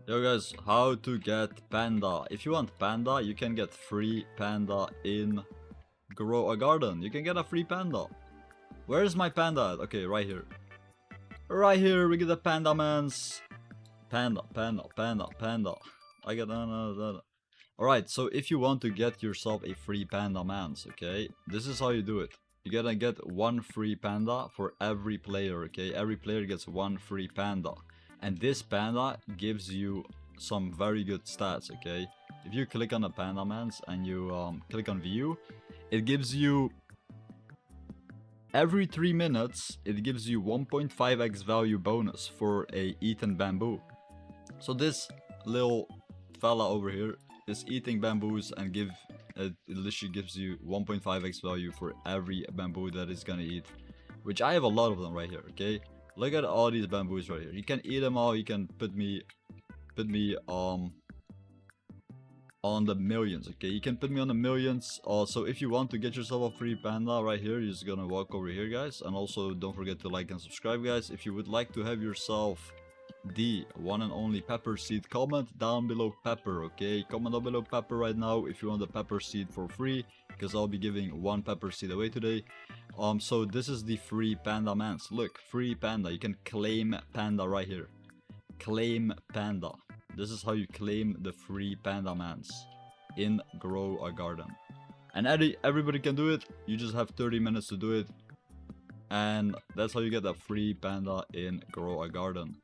Yo guys, how to get panda. If you want panda, you can get free panda in Grow a Garden. You can get a free panda. Where's my panda at? Okay, right here. Right here, we get the panda mans. Panda. I get Alright, so if you want to get yourself a free panda mans, okay, this is how you do it. You gotta get one free panda for every player, okay? Every player gets one free panda. And this panda gives you some very good stats, okay? If you click on the panda mans and you click on view, it gives you every 3 minutes, it gives you 1.5x value bonus for a eaten bamboo. So this little fella over here is eating bamboos and it literally gives you 1.5x value for every bamboo that it's gonna eat, which I have a lot of them right here. Okay, look at all these bamboos right here. You can eat them all. You can put me on the millions. Okay, you can put me on the millions. So if you want to get yourself a free panda right here, you're just gonna walk over here, guys, and also don't forget to like and subscribe, guys. If you would like to have yourself the one and only pepper seed, comment down below pepper. Okay, comment down below pepper right now if you want the pepper seed for free, because I'll be giving one pepper seed away today. So this is the free panda mans. Look, free panda. You can claim panda right here. Claim panda. This is how you claim the free panda mans in Grow a Garden. And everybody can do it. You just have 30 minutes to do it, and that's how you get a free panda in Grow a Garden.